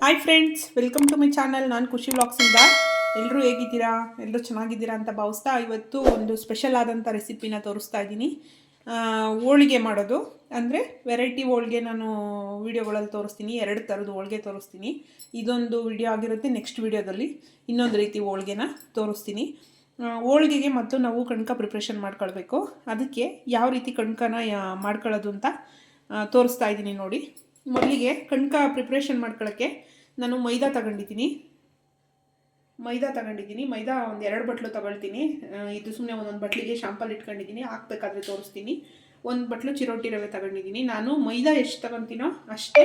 Hi friends, welcome to my channel. ನಾನು ಖುಷಿ ವ್ಲಾಗ್ಸಿಂದ. ಎಲ್ಲರೂ ಹೇಗಿದ್ದೀರಾ? ಎಲ್ಲರೂ ಚೆನ್ನಾಗಿದ್ದೀರಾ ಅಂತ ಭಾವಿಸ್ತಾ ಇವತ್ತು ಒಂದು ಸ್ಪೆಷಲ್ ಆದಂಥ ರೆಸಿಪಿನ ತೋರಿಸ್ತಾ ಇದ್ದೀನಿ. ಹೋಳಿಗೆ ಮಾಡೋದು ಅಂದರೆ ವೆರೈಟಿ ಹೋಳಿಗೆ ನಾನು ವೀಡಿಯೋಗಳಲ್ಲಿ ತೋರಿಸ್ತೀನಿ. 2 ಥರದ ಹೋಳಿಗೆ ತೋರಿಸ್ತೀನಿ. ಇದೊಂದು ವಿಡಿಯೋ ಆಗಿರುತ್ತೆ. ನೆಕ್ಸ್ಟ್ ವಿಡಿಯೋದಲ್ಲಿ ಇನ್ನೊಂದು ರೀತಿ ಹೋಳಿಗೆನ ತೋರಿಸ್ತೀನಿ. ಹೋಳಿಗೆಗೆ ಮತ್ತು ನಾವು ಕಣ್ಕ ಪ್ರಿಪ್ರೇಷನ್ ಮಾಡ್ಕೊಳ್ಬೇಕು. ಅದಕ್ಕೆ ಯಾವ ರೀತಿ ಕಣ್ಕನ ಮಾಡ್ಕೊಳ್ಳೋದು ಅಂತ ತೋರಿಸ್ತಾ ಇದ್ದೀನಿ ನೋಡಿ. ಮೊದಲಿಗೆ ಕಣ್ಕ ಪ್ರಿಪ್ರೇಷನ್ ಮಾಡ್ಕೊಳ್ಳೋಕ್ಕೆ ನಾನು ಮೈದಾ ತಗೊಂಡಿದ್ದೀನಿ. ಮೈದಾ ಒಂದು 2 ಬಟ್ಲು ತಗೊಳ್ತೀನಿ. ಇದು ಸುಮ್ಮನೆ ಒಂದೊಂದು ಬಟ್ಲಿಗೆ ಶಾಂಪಲ್ ಇಟ್ಕೊಂಡಿದ್ದೀನಿ. ಹಾಕ್ಬೇಕಾದ್ರೆ ತೋರಿಸ್ತೀನಿ. 1 ಬಟ್ಲು ಚಿರೋಟಿ ರವೆ ತಗೊಂಡಿದ್ದೀನಿ. ನಾನು ಮೈದಾ ಎಷ್ಟು ತಗೊತೀನೋ ಅಷ್ಟೇ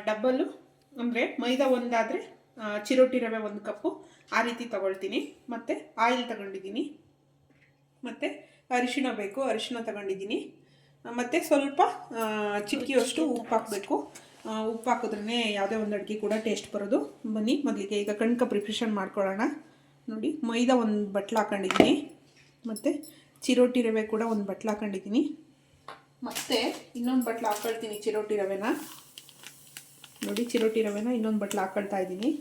ಡಬ್ಬಲ್ಲು, ಅಂದರೆ ಮೈದಾ ಒಂದಾದರೆ ಚಿರೋಟಿ ರವೆ 1 ಕಪ್ಪು ಆ ರೀತಿ ತಗೊಳ್ತೀನಿ. ಮತ್ತು ಆಯಿಲ್ ತಗೊಂಡಿದ್ದೀನಿ. ಮತ್ತು ಅರಿಶಿಣ ಬೇಕು, ಅರಿಶಿಣ ತಗೊಂಡಿದ್ದೀನಿ. ಮತ್ತು ಸ್ವಲ್ಪ ಚಿಟಿಕೆಯಷ್ಟು ಉಪ್ಪು ಹಾಕಬೇಕು. ಉಪ್ಪು ಹಾಕಿದ್ರೇ ಯಾವುದೇ ಒಂದು ಅಡುಗೆ ಕೂಡ ಟೇಸ್ಟ್ ಬರೋದು. ಬನ್ನಿ ಮೊದಲಿಗೆ ಈಗ ಕಣ್ಕ ಪ್ರಿಪ್ರೇಷನ್ ಮಾಡ್ಕೊಳ್ಳೋಣ. ನೋಡಿ, ಮೈದಾ 1 ಬಟ್ಲು ಹಾಕೊಂಡಿದ್ದೀನಿ. ಮತ್ತು ಚಿರೋಟಿ ರವೆ ಕೂಡ 1 ಬಟ್ಲು ಹಾಕೊಂಡಿದ್ದೀನಿ. ಮತ್ತು ಇನ್ನೊಂದು ಬಟ್ಲು ಹಾಕ್ಕೊಳ್ತೀನಿ ಚಿರೋಟಿ ರವೆನ. ನೋಡಿ, ಚಿರೋಟಿ ರವೆನ ಇನ್ನೊಂದು ಬಟ್ಲು ಹಾಕ್ಕೊಳ್ತಾ ಇದ್ದೀನಿ.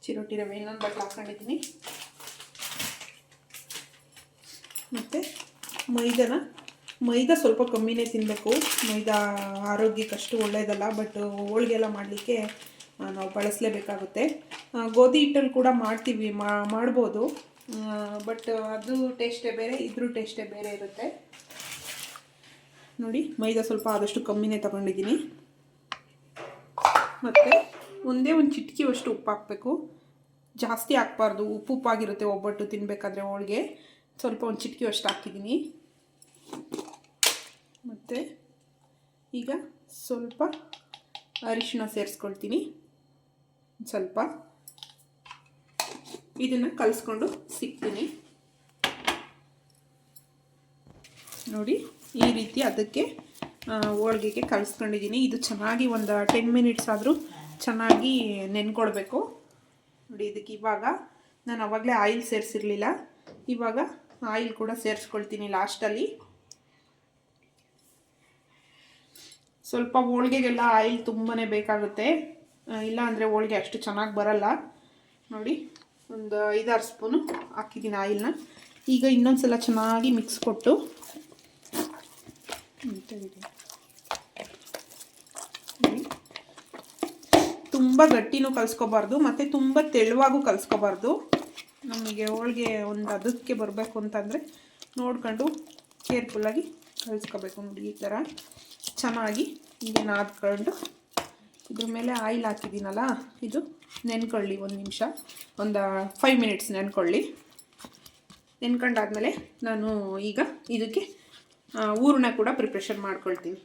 ಚಿರೋಟಿ ರವೆ ಇನ್ನೊಂದು ಬಟ್ಲು ಹಾಕ್ಕೊಂಡಿದ್ದೀನಿ. ಮತ್ತು ಮೈದಾ ಸ್ವಲ್ಪ ಕಮ್ಮಿನೇ ತಿನ್ನಬೇಕು. ಮೈದಾ ಆರೋಗ್ಯಕ್ಕಷ್ಟು ಒಳ್ಳೆಯದಲ್ಲ, ಬಟ್ ಹೋಳಿಗೆ ಎಲ್ಲ ಮಾಡಲಿಕ್ಕೆ ನಾವು ಬಳಸಲೇಬೇಕಾಗುತ್ತೆ. ಗೋಧಿ ಹಿಟ್ಟಲ್ಲಿ ಕೂಡ ಮಾಡ್ಬೋದು, ಬಟ್ ಅದು ಟೇಸ್ಟೇ ಬೇರೆ, ಇದ್ರ ಟೇಸ್ಟೇ ಬೇರೆ ಇರುತ್ತೆ. ನೋಡಿ, ಮೈದಾ ಸ್ವಲ್ಪ ಆದಷ್ಟು ಕಮ್ಮಿನೇ ತಗೊಂಡಿದ್ದೀನಿ. ಮತ್ತು ಒಂದೇ ಒಂದು ಚಿಟಿಕೆಯಷ್ಟು ಉಪ್ಪು ಹಾಕಬೇಕು. ಜಾಸ್ತಿ ಹಾಕ್ಬಾರ್ದು, ಉಪ್ಪಾಗಿರುತ್ತೆ ಒಬ್ಬಟ್ಟು ತಿನ್ನಬೇಕಾದ್ರೆ ಹೋಳಿಗೆ. ಸ್ವಲ್ಪ ಒಂದು ಚಿಟಿಕೆಯಷ್ಟು ಹಾಕಿದ್ದೀನಿ. ಮತ್ತು ಈಗ ಸ್ವಲ್ಪ ಅರಿಶಿಣ ಸೇರಿಸ್ಕೊಳ್ತೀನಿ. ಸ್ವಲ್ಪ ಇದನ್ನು ಕಲಿಸ್ಕೊಂಡು ಸಿಗ್ತೀನಿ. ನೋಡಿ, ಈ ರೀತಿ ಅದಕ್ಕೆ ಹೋಳಿಗೆಗೆ ಕಲಿಸ್ಕೊಂಡಿದ್ದೀನಿ. ಇದು ಚೆನ್ನಾಗಿ ಒಂದು 10 ಮಿನಿಟ್ಸ್ ಆದರೂ ಚೆನ್ನಾಗಿ ನೆನ್ಕೊಳ್ಬೇಕು. ನೋಡಿ, ಇದಕ್ಕೆ ಇವಾಗ ನಾನು ಆವಾಗಲೇ ಆಯಿಲ್ ಸೇರಿಸಿರಲಿಲ್ಲ. ಇವಾಗ ಆಯಿಲ್ ಕೂಡ ಸೇರಿಸ್ಕೊಳ್ತೀನಿ ಲಾಸ್ಟಲ್ಲಿ. ಸ್ವಲ್ಪ ಹೋಳಿಗೆಗೆಲ್ಲ ಆಯಿಲ್ ತುಂಬಾ ಬೇಕಾಗುತ್ತೆ, ಇಲ್ಲ ಅಂದರೆ ಹೋಳಿಗೆ ಅಷ್ಟು ಚೆನ್ನಾಗಿ ಬರಲ್ಲ. ನೋಡಿ, ಒಂದು 5-6 ಸ್ಪೂನು ಹಾಕಿದ್ದೀನಿ ಆಯಿಲ್ನ. ಈಗ ಇನ್ನೊಂದು ಸಲ ಚೆನ್ನಾಗಿ ಮಿಕ್ಸ್ ಕೊಟ್ಟು ತುಂಬ ಗಟ್ಟಿನೂ ಕಲಿಸ್ಕೋಬಾರ್ದು ಮತ್ತು ತುಂಬ ತೆಳುವಾಗೂ ಕಲಿಸ್ಕೋಬಾರ್ದು. ನಮಗೆ ಹೋಳಿಗೆ ಒಂದು ಅದಕ್ಕೆ ಬರಬೇಕು ಅಂತಂದರೆ ನೋಡ್ಕೊಂಡು ಕೇರ್ಫುಲ್ಲಾಗಿ ಕಲಿಸ್ಕೋಬೇಕು. ನೋಡಿ, ಈ ಥರ ಚೆನ್ನಾಗಿ ಹೀಗೆ ನಾದ್ಕೊಂಡು ಇದ್ರ ಮೇಲೆ ಆಯಿಲ್ ಹಾಕಿದ್ದೀನಲ್ಲ, ಇದು ನೆನ್ಕೊಳ್ಳಿ 1 ನಿಮಿಷ, ಒಂದು 5 ಮಿನಿಟ್ಸ್ ನೆನ್ಕೊಳ್ಳಿ. ನೆನ್ಕೊಂಡಾದ್ಮೇಲೆ ನಾನು ಈಗ ಇದಕ್ಕೆ ಹೂರಣ ಕೂಡ ಪ್ರಿಪ್ರೇಷನ್ ಮಾಡ್ಕೊಳ್ತೀನಿ.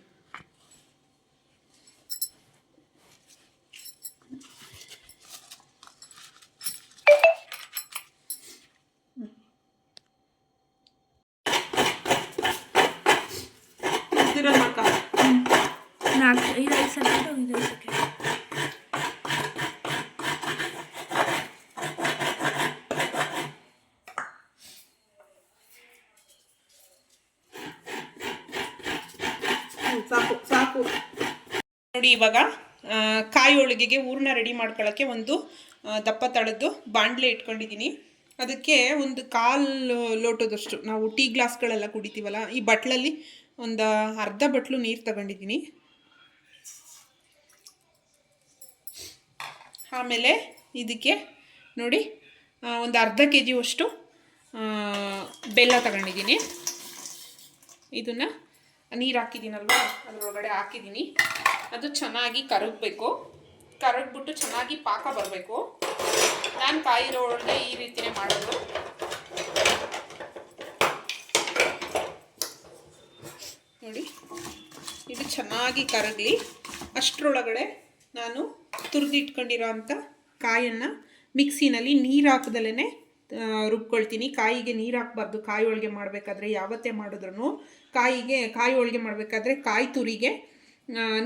ಸಾಕು ನೋಡಿ. ಇವಾಗ ಕಾಯಿ ಹೋಳಿಗೆಗೆ ಹೂರಣ ರೆಡಿ ಮಾಡ್ಕೊಳ್ಳೋಕ್ಕೆ ಒಂದು ದಪ್ಪ ತಳದ್ದು ಬಾಣಲೆ ಇಟ್ಕೊಂಡಿದ್ದೀನಿ. ಅದಕ್ಕೆ ಒಂದು 1/4 ಲೋಟದಷ್ಟು, ನಾವು ಟೀ ಗ್ಲಾಸ್ಗಳೆಲ್ಲ ಕುಡಿತೀವಲ್ಲ, ಈ ಬಟ್ಲಲ್ಲಿ ಒಂದು ಅರ್ಧ ಬಟ್ಲು ನೀರು ತಗೊಂಡಿದ್ದೀನಿ. ಆಮೇಲೆ ಇದಕ್ಕೆ ನೋಡಿ ಒಂದು ಅರ್ಧ kg ಬೆಲ್ಲ ತಗೊಂಡಿದ್ದೀನಿ. ಇದನ್ನು ನೀರು ಹಾಕಿದ್ದೀನಲ್ವ, ಅದರೊಳಗಡೆ ಹಾಕಿದ್ದೀನಿ. ಅದು ಚೆನ್ನಾಗಿ ಕರಗಬೇಕು. ಕರಗ್ಬಿಟ್ಟು ಚೆನ್ನಾಗಿ ಪಾಕ ಬರಬೇಕು. ನಾನು ಕಾಯಿರೋ ಒಳಗೆ ಈ ರೀತಿಯೇ ಮಾಡೋದು. ನೋಡಿ, ಇದು ಚೆನ್ನಾಗಿ ಕರಗಲಿ. ಅಷ್ಟರೊಳಗಡೆ ನಾನು ತುರಿದಿಟ್ಕೊಂಡಿರೋ ಅಂಥ ಕಾಯನ್ನು ಮಿಕ್ಸಿನಲ್ಲಿ ನೀರು ಹಾಕದಲ್ಲೇ ರುಬ್ಕೊಳ್ತೀನಿ. ಕಾಯಿಗೆ ನೀರು ಹಾಕಬಾರ್ದು. ಕಾಯಿ ಹೋಳಿಗೆ ಮಾಡಬೇಕಾದ್ರೆ ಯಾವತ್ತೇ ಮಾಡಿದ್ರೂ ಕಾಯಿ ಹೋಳಿಗೆ ಮಾಡಬೇಕಾದ್ರೆ ಕಾಯಿ ತುರಿಗೆ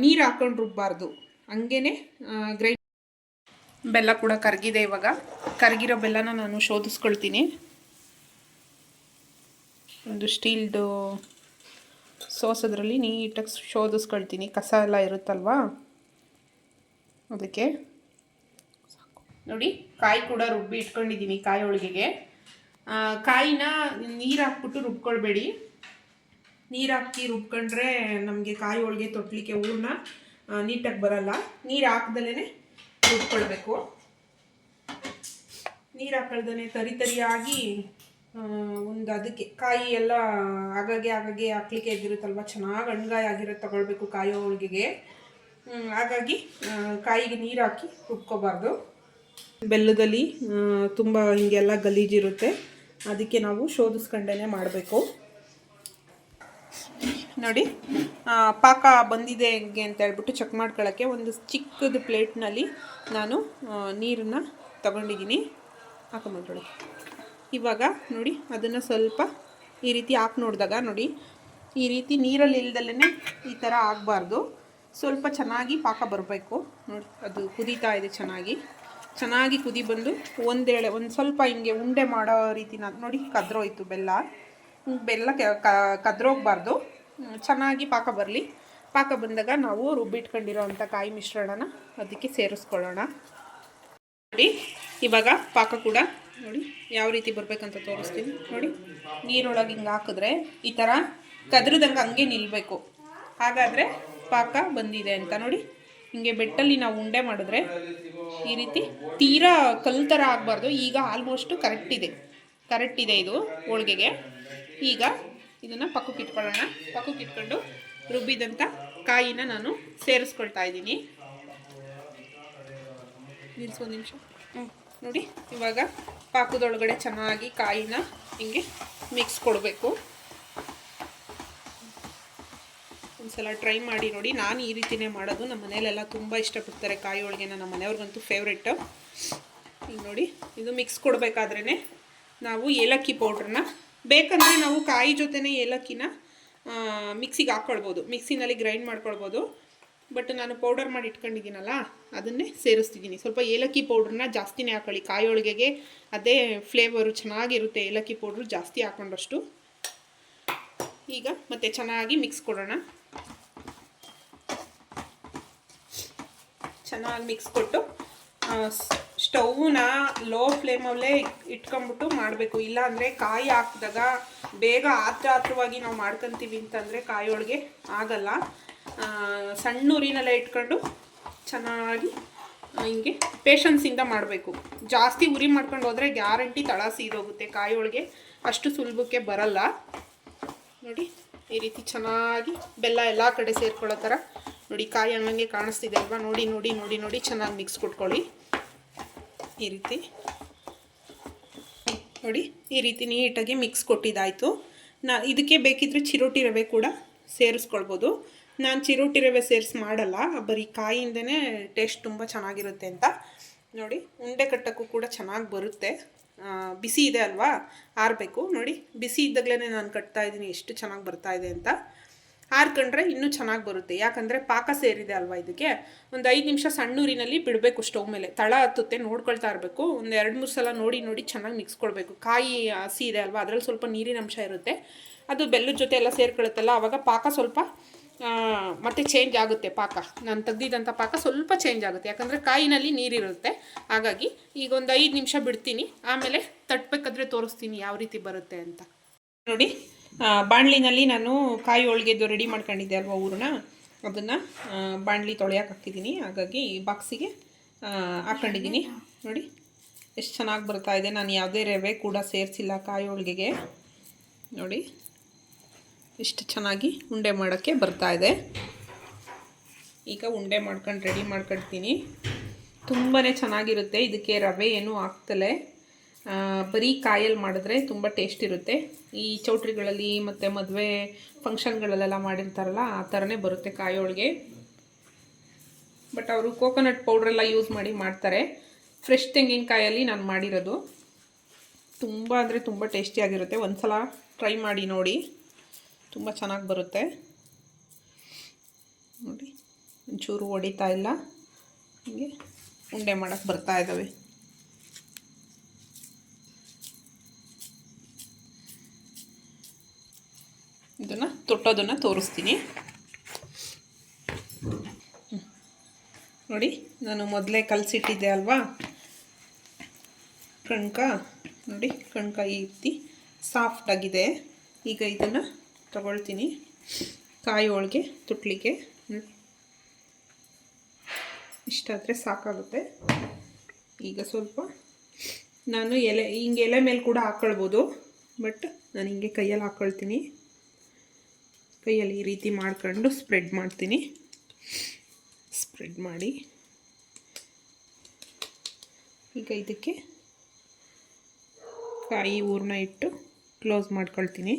ನೀರು ಹಾಕ್ಕೊಂಡು ರುಬ್ಬಾರ್ದು, ಹಂಗೇ ಗ್ರೈಂಡ್. ಬೆಲ್ಲ ಕೂಡ ಕರಗಿದೆ. ಇವಾಗ ಕರಗಿರೋ ಬೆಲ್ಲನ ನಾನು ಶೋಧಿಸ್ಕೊಳ್ತೀನಿ. ಒಂದು ಸ್ಟೀಲ್ದು ಸೋಸೋದ್ರಲ್ಲಿ ನೀಟಾಗಿ ಶೋಧಿಸ್ಕೊಳ್ತೀನಿ, ಕಸ ಎಲ್ಲ ಇರುತ್ತಲ್ವಾ ಅದಕ್ಕೆ. ನೋಡಿ ಕಾಯಿ ಕೂಡ ರುಬ್ಬಿ ಇಟ್ಕೊಂಡಿದ್ದೀನಿ. ಕಾಯಿ ಹೋಳಿಗೆಗೆ ಕಾಯಿನ ನೀರು ಹಾಕ್ಬಿಟ್ಟು ರುಬ್ಕೊಳ್ಬೇಡಿ. ನೀರು ಹಾಕಿ ರುಬ್ಕೊಂಡ್ರೆ ನಮಗೆ ಕಾಯಿ ಹೋಳಿಗೆ ತೊಟ್ಲಿಕ್ಕೆ ಹೂರಣ ನೀಟಾಗಿ ಬರಲ್ಲ. ನೀರು ಹಾಕ್ದಲೇ ರುಬ್ಕೊಳ್ಬೇಕು. ನೀರು ಹಾಕಳ್ದೇ ತರಿಯಾಗಿ ಒಂದು ಅದಕ್ಕೆ ಕಾಯಿ ಎಲ್ಲ ಆಗಾಗೆ ಹಾಕ್ಲಿಕ್ಕೆ ಎದ್ದಿರುತ್ತಲ್ವ, ಚೆನ್ನಾಗಿ ಹಣ್ಗಾಯಿ ಆಗಿರೋದು ತಗೊಳ್ಬೇಕು ಕಾಯಿ ಹೋಳಿಗೆಗೆ. ಹಾಗಾಗಿ ಕಾಯಿಗೆ ನೀರು ಹಾಕಿ ರುಬ್ಕೋಬಾರ್ದು. ಬೆಲ್ಲದಲ್ಲಿ ತುಂಬ ಹಿಂಗೆಲ್ಲ ಗಲೀಜಿರುತ್ತೆ, ಅದಕ್ಕೆ ನಾವು ಶೋಧಿಸ್ಕೊಂಡೇ ಮಾಡಬೇಕು. ನೋಡಿ ಪಾಕ ಬಂದಿದೆ ಹೇಗೆ ಅಂತ ಹೇಳ್ಬಿಟ್ಟು ಚೆಕ್ ಮಾಡ್ಕೊಳ್ಳೋಕ್ಕೆ ಒಂದು ಚಿಕ್ಕದು ಪ್ಲೇಟ್ನಲ್ಲಿ ನಾನು ನೀರನ್ನು ತಗೊಂಡಿದ್ದೀನಿ. ಹಾಕೊಂಬಂದ್ರೊಳಗೆ ಇವಾಗ ನೋಡಿ ಅದನ್ನು ಸ್ವಲ್ಪ ಈ ರೀತಿ ಹಾಕಿ ನೋಡಿದಾಗ ನೋಡಿ ಈ ರೀತಿ ನೀರಲ್ಲಿ ಇಲ್ದಲೇ ಈ ಥರ ಆಗಬಾರ್ದು. ಸ್ವಲ್ಪ ಚೆನ್ನಾಗಿ ಪಾಕ ಬರಬೇಕು. ನೋಡಿ ಅದು ಕುದೀತಾ ಇದೆ, ಚೆನ್ನಾಗಿ ಕುದಿ ಬಂದು ಒಂದು ಸ್ವಲ್ಪ ಹಿಂಗೆ ಉಂಡೆ ಮಾಡೋ ರೀತಿ ನೋಡಿ ಕದ್ರೋಯ್ತು ಬೆಲ್ಲ ಕದ್ರೋಗಬಾರ್ದು. ಚೆನ್ನಾಗಿ ಪಾಕ ಬರಲಿ. ಪಾಕ ಬಂದಾಗ ನಾವು ರುಬ್ಬಿಟ್ಕೊಂಡಿರೋ ಅಂಥ ಕಾಯಿ ಮಿಶ್ರಣನ ಅದಕ್ಕೆ ಸೇರಿಸ್ಕೊಳ್ಳೋಣ. ನೋಡಿ ಇವಾಗ ಪಾಕ ಕೂಡ ನೋಡಿ ಯಾವ ರೀತಿ ಬರಬೇಕಂತ ತೋರಿಸ್ತೀನಿ. ನೋಡಿ ನೀರೊಳಗೆ ಹಿಂಗೆ ಹಾಕಿದ್ರೆ ಈ ಥರ ಕದ್ರದಂಗೆ ಹಂಗೆ ನಿಲ್ಲಬೇಕು, ಹಾಗಾದರೆ ಪಾಕ ಬಂದಿದೆ ಅಂತ. ನೋಡಿ ಹಿಂಗೆ ಬೆಟ್ಟಲ್ಲಿ ನಾವು ಉಂಡೆ ಮಾಡಿದ್ರೆ ಈ ರೀತಿ ತೀರಾ ಕಲ್ಲು ಥರ ಆಗಬಾರ್ದು. ಈಗ ಆಲ್ಮೋಸ್ಟು ಕರೆಕ್ಟ್ ಇದೆ ಇದು ಹೋಳಿಗೆಗೆ. ಈಗ ಇದನ್ನು ಪಕ್ಕಕ್ಕೆ ಇಟ್ಕೊಳ್ಳೋಣ. ಪಕ್ಕಕ್ಕೆ ಇಟ್ಕೊಂಡು ರುಬ್ಬಿದಂಥ ಕಾಯಿನ ನಾನು ಸೇರಿಸ್ಕೊಳ್ತಾ ಇದ್ದೀನಿ. ನಿಲ್ಸೊಂದು ನಿಮಿಷ. ನೋಡಿ ಇವಾಗ ಪಾಕದೊಳಗಡೆ ಚೆನ್ನಾಗಿ ಕಾಯಿನ ಹಿಂಗೆ ಮಿಕ್ಸ್ ಕೊಡಬೇಕು. ಒಂದ್ಸಲ ಟ್ರೈ ಮಾಡಿ ನೋಡಿ. ನಾನು ಈ ರೀತಿಯೇ ಮಾಡೋದು. ನಮ್ಮ ಮನೆಯಲ್ಲೆಲ್ಲ ತುಂಬ ಇಷ್ಟಪಡ್ತಾರೆ ಕಾಯಿ ಹೋಳಿಗೆನ. ನಮ್ಮ ಮನೆಯವ್ರಿಗಂತೂ ಫೇವ್ರೆಟ್ಟು. ಈಗ ನೋಡಿ ಇದು ಮಿಕ್ಸ್ ಕೊಡಬೇಕಾದ್ರೇ ನಾವು ಏಲಕ್ಕಿ ಪೌಡ್ರನ್ನ ಬೇಕಂದರೆ ನಾವು ಕಾಯಿ ಜೊತೆನೇ ಏಲಕ್ಕಿನ ಮಿಕ್ಸಿಗೆ ಹಾಕ್ಕೊಳ್ಬೋದು, ಮಿಕ್ಸಿನಲ್ಲಿ ಗ್ರೈಂಡ್ ಮಾಡ್ಕೊಳ್ಬೋದು. ಬಟ್ ನಾನು ಪೌಡರ್ ಮಾಡಿ ಇಟ್ಕೊಂಡಿದ್ದೀನಲ್ಲ ಅದನ್ನೇ ಸೇರಿಸ್ತಿದ್ದೀನಿ. ಸ್ವಲ್ಪ ಏಲಕ್ಕಿ ಪೌಡ್ರನ್ನ ಜಾಸ್ತಿನೇ ಹಾಕೊಳ್ಳಿ. ಕಾಯಿ ಹೋಳಿಗೆಗೆ ಅದೇ ಫ್ಲೇವರು ಚೆನ್ನಾಗಿರುತ್ತೆ, ಏಲಕ್ಕಿ ಪೌಡ್ರು ಜಾಸ್ತಿ ಹಾಕೊಂಡಷ್ಟು. ಈಗ ಮತ್ತೆ ಚೆನ್ನಾಗಿ ಮಿಕ್ಸ್ ಕೊಡೋಣ. ಚೆನ್ನಾಗಿ ಮಿಕ್ಸ್ ಕೊಟ್ಟು ಸ್ಟವ್ನ ಲೋ ಫ್ಲೇಮಲ್ಲೇ ಇಟ್ಕೊಂಬಿಟ್ಟು ಮಾಡಬೇಕು. ಇಲ್ಲಾಂದರೆ ಕಾಯಿ ಹಾಕಿದಾಗ ಬೇಗ ಆತ್ರವಾಗಿ ನಾವು ಮಾಡ್ಕೊತೀವಿ ಅಂತಂದರೆ ಕಾಯಿ ಹೋಳಿಗೆ ಆಗಲ್ಲ. ಸಣ್ಣ ಉರಿನಲ್ಲೇ ಇಟ್ಕೊಂಡು ಚೆನ್ನಾಗಿ ಹಿಂಗೆ ಪೇಷನ್ಸಿಂದ ಮಾಡಬೇಕು. ಜಾಸ್ತಿ ಉರಿ ಮಾಡ್ಕೊಂಡು ಹೋದರೆ ಗ್ಯಾರಂಟಿ ತಳ ಸೀದೋಗುತ್ತೆ. ಕಾಯಿ ಹೋಳಿಗೆ ಅಷ್ಟು ಸುಲಭಕ್ಕೆ ಬರಲ್ಲ. ನೋಡಿ ಈ ರೀತಿ ಚೆನ್ನಾಗಿ ಬೆಲ್ಲ ಎಲ್ಲ ಕಡೆ ಸೇರ್ಕೊಳ್ಳೋ ಥರ ನೋಡಿ ಕಾಯಿ ಹಂಗಂಗೆ ಕಾಣಿಸ್ತಿದೆ ಅಲ್ವಾ. ನೋಡಿ ನೋಡಿ ನೋಡಿ ನೋಡಿ ಚೆನ್ನಾಗಿ ಮಿಕ್ಸ್ ಕೊಟ್ಕೊಳ್ಳಿ. ಈ ರೀತಿ ನೋಡಿ ಈ ರೀತಿ ನೀಟಾಗಿ ಮಿಕ್ಸ್ ಕೊಟ್ಟಿದ್ದಾಯಿತು. ಇದಕ್ಕೆ ಬೇಕಿದ್ರೆ ಚಿರೋಟಿ ರವೆ ಕೂಡ ಸೇರಿಸ್ಕೊಳ್ಬೋದು. ನಾನು ಚಿರೋಟಿ ರವೆ ಸೇರಿಸಿ ಮಾಡಲ್ಲ, ಬರೀ ಕಾಯಿಂದನೇ ಟೇಸ್ಟ್ ತುಂಬ ಚೆನ್ನಾಗಿರುತ್ತೆ ಅಂತ. ನೋಡಿ ಉಂಡೆ ಕಟ್ಟೋಕ್ಕೂ ಕೂಡ ಚೆನ್ನಾಗಿ ಬರುತ್ತೆ. ಬಿಸಿ ಇದೆ ಅಲ್ವಾ, ಆರಬೇಕು. ನೋಡಿ ಬಿಸಿ ಇದ್ದಾಗಲೇ ನಾನು ಕಟ್ತಾ ಇದ್ದೀನಿ, ಎಷ್ಟು ಚೆನ್ನಾಗಿ ಬರ್ತಾ ಇದೆ ಅಂತ. ಆರ್ಕೊಂಡ್ರೆ ಇನ್ನೂ ಚೆನ್ನಾಗಿ ಬರುತ್ತೆ, ಯಾಕಂದರೆ ಪಾಕ ಸೇರಿದೆ ಅಲ್ವಾ. ಇದಕ್ಕೆ ಒಂದು 5 ನಿಮಿಷ ಸಣ್ಣೂರಿನಲ್ಲಿ ಬಿಡಬೇಕು. ಸ್ಟವ್ ಮೇಲೆ ತಳ ಹತ್ತುತ್ತೆ, ನೋಡ್ಕೊಳ್ತಾ ಇರಬೇಕು. ಒಂದು 2-3 ಸಲ ನೋಡಿ ಚೆನ್ನಾಗಿ ಮಿಕ್ಸ್ ಕೊಡಬೇಕು. ಕಾಯಿ ಹಸಿ ಇದೆ ಅಲ್ವಾ, ಅದರಲ್ಲಿ ಸ್ವಲ್ಪ ನೀರಿನ ಅಂಶ ಇರುತ್ತೆ, ಅದು ಬೆಲ್ಲದ ಜೊತೆ ಎಲ್ಲ ಸೇರ್ಕೊಳ್ಳುತ್ತಲ್ಲ, ಆವಾಗ ಪಾಕ ಸ್ವಲ್ಪ ಮತ್ತೆ ಚೇಂಜ್ ಆಗುತ್ತೆ. ಪಾಕ ನಾನು ತೆಗ್ದಿದ್ದಂಥ ಪಾಕ ಸ್ವಲ್ಪ ಚೇಂಜ್ ಆಗುತ್ತೆ, ಯಾಕಂದರೆ ಕಾಯಿನಲ್ಲಿ ನೀರಿರುತ್ತೆ. ಹಾಗಾಗಿ ಈಗ ಒಂದು 5 ನಿಮಿಷ ಬಿಡ್ತೀನಿ, ಆಮೇಲೆ ತಟ್ಟಬೇಕಾದ್ರೆ ತೋರಿಸ್ತೀನಿ ಯಾವ ರೀತಿ ಬರುತ್ತೆ ಅಂತ. ನೋಡಿ ಬಾಣಲಿನಲ್ಲಿ ನಾನು ಕಾಯಿ ಹೋಳಿಗೆದು ರೆಡಿ ಮಾಡ್ಕೊಂಡಿದ್ದೆ ಅಲ್ವಾ ಹೂರಣ, ಅದನ್ನು ಬಾಣಲಿ ತೊಳೆಯೋಕೆ ಹಾಕಿದ್ದೀನಿ. ಹಾಗಾಗಿ ಬಾಕ್ಸಿಗೆ ಹಾಕ್ಕೊಂಡಿದ್ದೀನಿ. ನೋಡಿ ಎಷ್ಟು ಚೆನ್ನಾಗಿ ಬರ್ತಾ ಇದೆ. ನಾನು ಯಾವುದೇ ರವೆ ಕೂಡ ಸೇರಿಸಿಲ್ಲ ಕಾಯಿ ಹೋಳಿಗೆಗೆ. ನೋಡಿ ಎಷ್ಟು ಚೆನ್ನಾಗಿ ಉಂಡೆ ಮಾಡೋಕ್ಕೆ ಬರ್ತಾ ಇದೆ. ಈಗ ಉಂಡೆ ಮಾಡ್ಕೊಂಡು ರೆಡಿ ಮಾಡ್ಕೊಳ್ತೀನಿ. ತುಂಬಾ ಚೆನ್ನಾಗಿರುತ್ತೆ. ಇದಕ್ಕೆ ರವೆ ಏನೂ ಹಾಕ್ತಲೇ ಬರೀ ಕಾಯಲ್ಲಿ ಮಾಡಿದ್ರೆ ತುಂಬ ಟೇಸ್ಟ್ ಇರುತ್ತೆ. ಈ ಚೌಟ್ರಿಗಳಲ್ಲಿ ಮತ್ತು ಮದುವೆ ಫಂಕ್ಷನ್ಗಳಲ್ಲೆಲ್ಲ ಮಾಡಿರ್ತಾರಲ್ಲ ಆ ಥರನೇ ಬರುತ್ತೆ ಕಾಯಿ ಹೋಳಿಗೆ. ಬಟ್ ಅವರು ಕೋಕೋನಟ್ ಪೌಡ್ರೆಲ್ಲ ಯೂಸ್ ಮಾಡಿ ಮಾಡ್ತಾರೆ. ಫ್ರೆಶ್ ತೆಂಗಿನಕಾಯಲ್ಲಿ ನಾನು ಮಾಡಿರೋದು. ತುಂಬ ಅಂದರೆ ತುಂಬ ಟೇಸ್ಟಿಯಾಗಿರುತ್ತೆ. ಒಂದು ಸಲ ಟ್ರೈ ಮಾಡಿ ನೋಡಿ, ತುಂಬ ಚೆನ್ನಾಗಿ ಬರುತ್ತೆ. ನೋಡಿ ಒಂಚೂರು ಹೊಡಿತಾ ಇಲ್ಲ, ಹೀಗೆ ಉಂಡೆ ಮಾಡೋಕ್ಕೆ ಬರ್ತಾ ಇದ್ದಾವೆ. ಇದನ್ನು ತೊಟ್ಟೋದನ್ನು ತೋರಿಸ್ತೀನಿ. ನೋಡಿ, ನಾನು ಮೊದಲೇ ಕಲಸಿಟ್ಟಿದ್ದೆ ಅಲ್ವಾ ಕಣ್ಕ. ನೋಡಿ, ಕಣ್ಕ ಈ ರೀತಿ ಸಾಫ್ಟಾಗಿದೆ. ಈಗ ಇದನ್ನು ತಗೊಳ್ತೀನಿ ಕಾಯಿ ಹೋಳಿಗೆ ತುಟ್ಲಿಕ್ಕೆ. ಇಷ್ಟಾದರೆ ಸಾಕಾಗುತ್ತೆ. ಈಗ ಸ್ವಲ್ಪ ನಾನು ಹಿಂಗೆ ಎಲೆ ಮೇಲೆ ಕೂಡ ಹಾಕ್ಕೊಳ್ಬೋದು, ಬಟ್ ನಾನು ಹಿಂಗೆ ಕೈಯಲ್ಲಿ ಹಾಕ್ಕೊಳ್ತೀನಿ. ಕೈಯಲ್ಲಿ ಈ ರೀತಿ ಮಾಡ್ಕೊಂಡು ಸ್ಪ್ರೆಡ್ ಮಾಡ್ತೀನಿ. ಸ್ಪ್ರೆಡ್ ಮಾಡಿ ಈಗ ಇದಕ್ಕೆ ಕಾಯಿ ಹೂರಣ ಇಟ್ಟು ಕ್ಲೋಸ್ ಮಾಡ್ಕೊಳ್ತೀನಿ.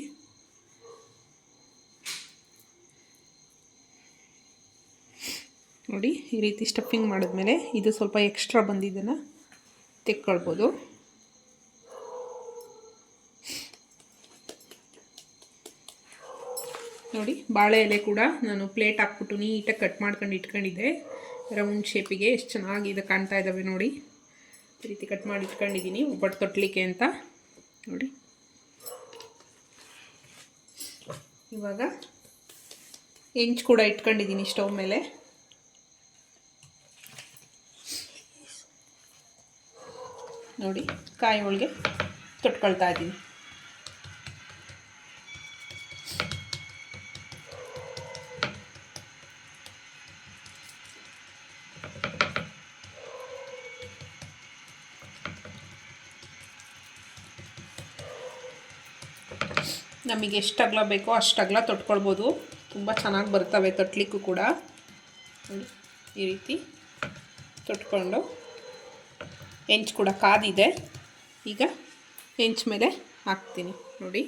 ನೋಡಿ, ಈ ರೀತಿ ಸ್ಟಫಿಂಗ್ ಮಾಡಿದ್ಮೇಲೆ ಇದು ಸ್ವಲ್ಪ ಎಕ್ಸ್ಟ್ರಾ ಬಂದಿದ್ದನ್ನು ತೆಕ್ಕೊಳ್ಬೋದು. ನೋಡಿ, ಬಾಳೆ ಎಲೆ ಕೂಡ ನಾನು ಪ್ಲೇಟ್ ಹಾಕ್ಬಿಟ್ಟು ನೀಟಾಗಿ ಕಟ್ ಮಾಡ್ಕೊಂಡು ಇಟ್ಕೊಂಡಿದ್ದೆ ರೌಂಡ್ ಶೇಪಿಗೆ. ಎಷ್ಟು ಚೆನ್ನಾಗಿ ಇದು ಕಾಣ್ತಾ ಇದ್ದಾವೆ ನೋಡಿ. ಈ ರೀತಿ ಕಟ್ ಮಾಡಿ ಇಟ್ಕೊಂಡಿದ್ದೀನಿ ಒಬ್ಬಟ್ಟು ತೊಟ್ಟಲಿಕ್ಕೆ ಅಂತ. ನೋಡಿ, ಇವಾಗ ಹೆಂಚು ಕೂಡ ಇಟ್ಕೊಂಡಿದ್ದೀನಿ ಸ್ಟವ್ ಮೇಲೆ. ನೋಡಿ, ಕಾಯಿ ಹೋಳಿಗೆ ತೊಟ್ಕೊಳ್ತಾ ಇದ್ದೀನಿ. ನಮಗೆ ಎಷ್ಟು ಅಗಲ ಬೇಕೋ ಅಷ್ಟು ಅಗಲ ತೊಟ್ಕೊಳ್ಬೋದು. ತುಂಬ ಚೆನ್ನಾಗಿ ಬರ್ತವೆ ತೊಟ್ಲಿಕ್ಕೂ ಕೂಡ. ಈ ರೀತಿ ತೊಟ್ಕೊಂಡು ಹೆಂಚು ಕೂಡ ಕಾದಿದೆ. ಈಗ ಹೆಂಚು ಮೇಲೆ ಹಾಕ್ತೀನಿ. ನೋಡಿ,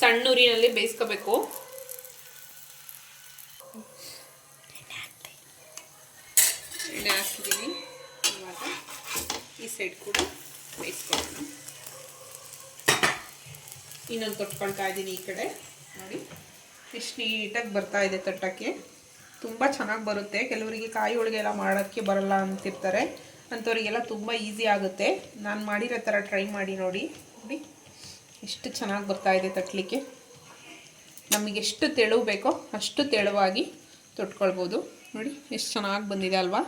ಸಣ್ಣ ಉರಿನಲ್ಲಿ ಬೇಯಿಸ್ಕೋಬೇಕು. ಎಣ್ಣೆ ಹಾಕ್ತಿದ್ದೀನಿ. ಇವಾಗ ಈ ಸೈಡ್ ಕೂಡ ಬೇಯಿಸ್ಕೊಳ್ಳೋಣ. ಇನ್ನೊಂದು ತೊಟ್ಕೊಳ್ತಾ ಇದ್ದೀನಿ ಈ ಕಡೆ. ನೋಡಿ, ಎಷ್ಟು ನೀಟಾಗಿ ಬರ್ತಾ ಇದೆ ತಟ್ಟಕ್ಕೆ. ತುಂಬ ಚೆನ್ನಾಗಿ ಬರುತ್ತೆ. ಕೆಲವರಿಗೆ ಕಾಯಿ ಹೋಳಿಗೆ ಎಲ್ಲ ಮಾಡೋಕ್ಕೆ ಬರಲ್ಲ ಅಂತಿರ್ತಾರೆ, ಅಂಥವರಿಗೆಲ್ಲ ತುಂಬ ಈಸಿ ಆಗುತ್ತೆ. ನಾನು ಮಾಡಿರೋ ಥರ ಟ್ರೈ ಮಾಡಿ ನೋಡಿ. ನೋಡಿ, ಎಷ್ಟು ಚೆನ್ನಾಗಿ ಬರ್ತಾ ಇದೆ ತಟ್ಟಲಿಕ್ಕೆ. ನಮಗೆಷ್ಟು ತೆಳು ಬೇಕೋ ಅಷ್ಟು ತೆಳುವಾಗಿ ತೊಟ್ಕೊಳ್ಬೋದು. ನೋಡಿ, ಎಷ್ಟು ಚೆನ್ನಾಗಿ ಬಂದಿದೆ ಅಲ್ವಾ.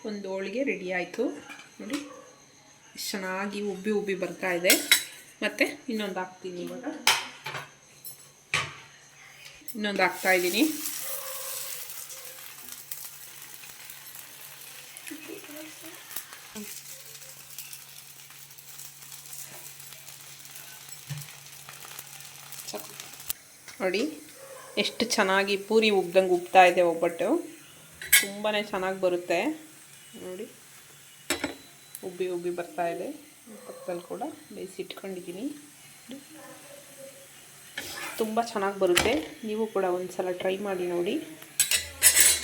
ಒಂದು ಹೋಳಿಗೆ ರೆಡಿ ಆಯಿತು. ನೋಡಿ, ಎಷ್ಟು ಚೆನ್ನಾಗಿ ಉಬ್ಬಿ ಉಬ್ಬಿ ಬರ್ತಾ ಇದೆ. ಮತ್ತು ಇನ್ನೊಂದು ಹಾಕ್ತೀನಿ. ಇವಾಗ ಇನ್ನೊಂದು ಹಾಕ್ತಾ ಇದ್ದೀನಿ. ನೋಡಿ, ಎಷ್ಟು ಚೆನ್ನಾಗಿ ಪೂರಿ ಉಬ್ದಂಗೆ ಉಬ್ತಾ ಇದೆ ಒಬ್ಬಟ್ಟು. ತುಂಬಾ ಚೆನ್ನಾಗಿ ಬರುತ್ತೆ. ನೋಡಿ, ಉಬ್ಬಿ ಉಬ್ಬಿ ಬರ್ತಾ ಇದೆ. ಪಕ್ಕದಲ್ಲಿ ಕೂಡ ಬೇಯಿಸಿಟ್ಕೊಂಡಿದ್ದೀನಿ. ತುಂಬ ಚೆನ್ನಾಗಿ ಬರುತ್ತೆ. ನೀವು ಕೂಡ ಒಂದು ಸಲ ಟ್ರೈ ಮಾಡಿ ನೋಡಿ.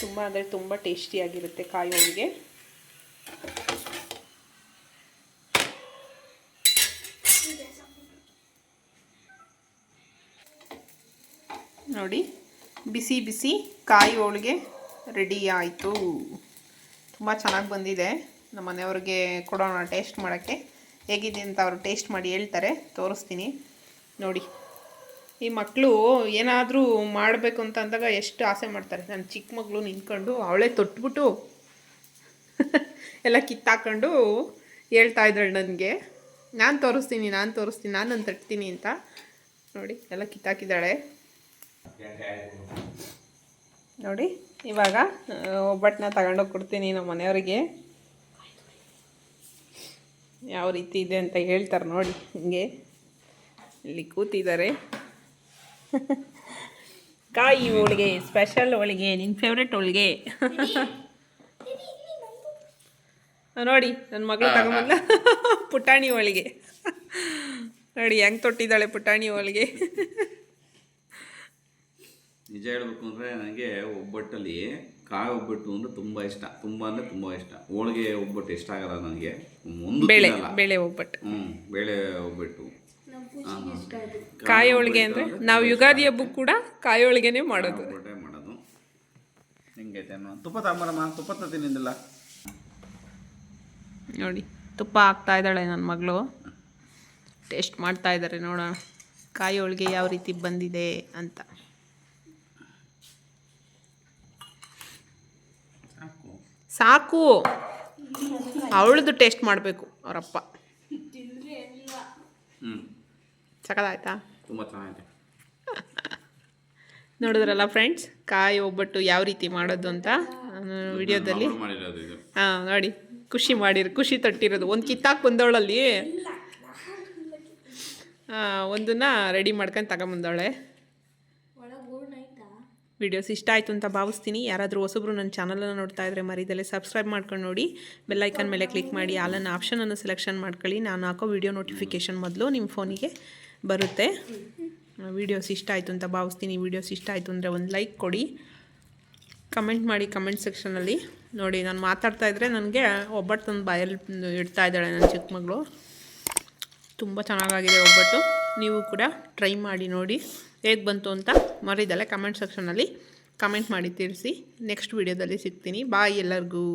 ತುಂಬ ಅಂದರೆ ತುಂಬ ಟೇಸ್ಟಿಯಾಗಿರುತ್ತೆ ಕಾಯಿ ಹೋಳಿಗೆ. ನೋಡಿ, ಬಿಸಿ ಬಿಸಿ ಕಾಯಿ ಹೋಳಿಗೆ ರೆಡಿ ಆಯಿತು. ತುಂಬ ಚೆನ್ನಾಗಿ ಬಂದಿದೆ. ನಮ್ಮ ಮನೆಯವ್ರಿಗೆ ಕೊಡೋಣ ಟೇಸ್ಟ್ ಮಾಡೋಕ್ಕೆ. ಹೇಗಿದೆ ಅಂತ ಅವರು ಟೇಸ್ಟ್ ಮಾಡಿ ಹೇಳ್ತಾರೆ, ತೋರಿಸ್ತೀನಿ. ನೋಡಿ, ಈ ಮಕ್ಕಳು ಏನಾದರೂ ಮಾಡಬೇಕು ಅಂತ ಅಂದಾಗ ಎಷ್ಟು ಆಸೆ ಮಾಡ್ತಾರೆ. ನನ್ನ ಚಿಕ್ಕ ಮಗಳು ನಿಂತ್ಕೊಂಡು ಅವಳೇ ತೊಟ್ಬಿಟ್ಟು ಎಲ್ಲ ಕಿತ್ತಾಕೊಂಡು ಹೇಳ್ತಾ ಇದ್ದಾಳೆ ನನಗೆ, ನಾನು ತೋರಿಸ್ತೀನಿ ನಾನು ತಟ್ತೀನಿ ಅಂತ. ನೋಡಿ, ಎಲ್ಲ ಕಿತ್ತಾಕಿದ್ದಾಳೆ. ನೋಡಿ, ಇವಾಗ ಒಬ್ಬಟ್ಟನ್ನ ತಗೊಂಡೋಗಿ ಕೊಡ್ತೀನಿ ನಮ್ಮ ಮನೆಯವರಿಗೆ. ಯಾವ ರೀತಿ ಇದೆ ಅಂತ ಹೇಳ್ತಾರೆ ನೋಡಿ. ಹಿಂಗೆ ಇಲ್ಲಿ ಕೂತಿದ್ದಾರೆ. ಕಾಯಿ ಹೋಳಿಗೆ, ಸ್ಪೆಷಲ್ ಹೋಳಿಗೆ, ನಿನ್ನ ಫೇವ್ರೆಟ್ ಹೋಳಿಗೆ. ನೋಡಿ, ನನ್ನ ಮಗಳು ತಗೊಂಬಂದ ಪುಟಾಣಿ ಹೋಳಿಗೆ. ನೋಡಿ ಹೆಂಗೆ ತೊಟ್ಟಿದ್ದಾಳೆ ಪುಟಾಣಿ ಹೋಳಿಗೆ. ನಿಜ ಹೇಳ್ಬೇಕು ಅಂದರೆ ನನಗೆ ಒಬ್ಬಟ್ಟಲ್ಲಿ ಕಾಯಿ ಒಬ್ಬಟ್ಟು ಅಂದರೆ ತುಂಬ ಇಷ್ಟ. ತುಂಬ ಅಂದರೆ ತುಂಬ ಇಷ್ಟ. ಹೋಳಿಗೆ ಒಬ್ಬಟ್ಟು ಇಷ್ಟ ಆಗಲ್ಲ ನನಗೆ. ಒಂದು ಬೇಳೆ ಒಬ್ಬಟ್ಟು. ಬೇಳೆ ಒಬ್ಬಟ್ಟು. ಕಾಯಿ ಹೋಳಿಗೆ ಅಂದರೆ ನಾವು ಯುಗಾದಿ ಹಬ್ಬಕ್ಕೆ ಕೂಡ ಕಾಯಿ ಹೋಳಿಗೆನೇ ಮಾಡೋದು. ಒಬ್ಬಟ್ಟೆ ಮಾಡೋದು. ಹಿಂಗೈತೆ ತುಪ್ಪ ತಗೊಂಬರಮ್ಮ, ತುಪ್ಪ ತಿನ್ನಿಂದಿಲ್ಲ. ನೋಡಿ ತುಪ್ಪ ಹಾಕ್ತಾ ಇದ್ದಾಳೆ ನನ್ನ ಮಗಳು. ಟೇಸ್ಟ್ ಮಾಡ್ತಾ ಇದ್ದಾರೆ, ನೋಡೋಣ ಕಾಯಿ ಹೋಳಿಗೆ ಯಾವ ರೀತಿ ಬಂದಿದೆ ಅಂತ. ಸಾಕು, ಅವಳದು ಟೇಸ್ಟ್ ಮಾಡಬೇಕು ಅವರಪ್ಪ. ಸಕತ್ತಾಯ್ತಾ? ತುಂಬ ಚೆನ್ನಾಗಿದೆ. ನೋಡಿದ್ರಲ್ಲ ಫ್ರೆಂಡ್ಸ್, ಕಾಯಿ ಒಬ್ಬಟ್ಟು ಯಾವ ರೀತಿ ಮಾಡೋದು ಅಂತ ವಿಡಿಯೋದಲ್ಲಿ. ಹಾಂ ನೋಡಿ, ಖುಷಿ ತಟ್ಟಿರೋದು. ಒಂದು ಕಿತ್ತಾಕ್ ಬಂದವಳಲ್ಲಿ ಒಂದನ್ನು ರೆಡಿ ಮಾಡ್ಕೊಂಡು ತಗೊಂಬಂದವಳೆ. ವಿಡಿಯೋಸ್ ಇಷ್ಟ ಆಯಿತು ಅಂತ ಭಾವಿಸ್ತೀನಿ. ಯಾರಾದರೂ ಹೊಸಬ್ರು ನನ್ನ ಚಾನಲನ್ನು ನೋಡ್ತಾ ಇದ್ದರೆ ಮರಿದಲ್ಲೇ ಸಬ್ಸ್ಕ್ರೈಬ್ ಮಾಡ್ಕೊಂಡು ನೋಡಿ. ಬೆಲ್ಲೈಕನ್ ಮೇಲೆ ಕ್ಲಿಕ್ ಮಾಡಿ ಆಲನ್ನು ಆಪ್ಷನನ್ನು ಸೆಲೆಕ್ಷನ್ ಮಾಡ್ಕೊಳ್ಳಿ. ನಾನು ಹಾಕೋ ವಿಡಿಯೋ ನೋಟಿಫಿಕೇಷನ್ ಮೊದಲು ನಿಮ್ಮ ಫೋನಿಗೆ ಬರುತ್ತೆ. ವಿಡಿಯೋಸ್ ಇಷ್ಟ ಆಯಿತು ಅಂತ ಭಾವಿಸ್ತೀನಿ. ವಿಡಿಯೋಸ್ ಇಷ್ಟ ಆಯಿತು ಅಂದರೆ ಒಂದು ಲೈಕ್ ಕೊಡಿ, ಕಮೆಂಟ್ ಮಾಡಿ ಕಮೆಂಟ್ ಸೆಕ್ಷನಲ್ಲಿ. ನೋಡಿ, ನಾನು ಮಾತಾಡ್ತಾ ಇದ್ದರೆ ನನಗೆ ಒಬ್ಬಟ್ಟು ತಂದು ಬಾಯಲ್ಲಿ ಇಡ್ತಾ ಇದ್ದಾಳೆ ನನ್ನ ಚಿಕ್ಕ ಮಗಳು. ತುಂಬ ಚೆನ್ನಾಗಾಗಿದೆ ಒಬ್ಬಟ್ಟು. ನೀವು ಕೂಡ ಟ್ರೈ ಮಾಡಿ ನೋಡಿ ಹೇಗೆ ಬಂತು ಅಂತ ಮರಿದಲ್ಲೇ ಕಮೆಂಟ್ ಸೆಕ್ಷನಲ್ಲಿ ಕಮೆಂಟ್ ಮಾಡಿ ತಿಳಿಸಿ. ನೆಕ್ಸ್ಟ್ ವಿಡಿಯೋದಲ್ಲಿ ಸಿಗ್ತೀನಿ. ಬಾಯ್ ಎಲ್ಲರಿಗೂ.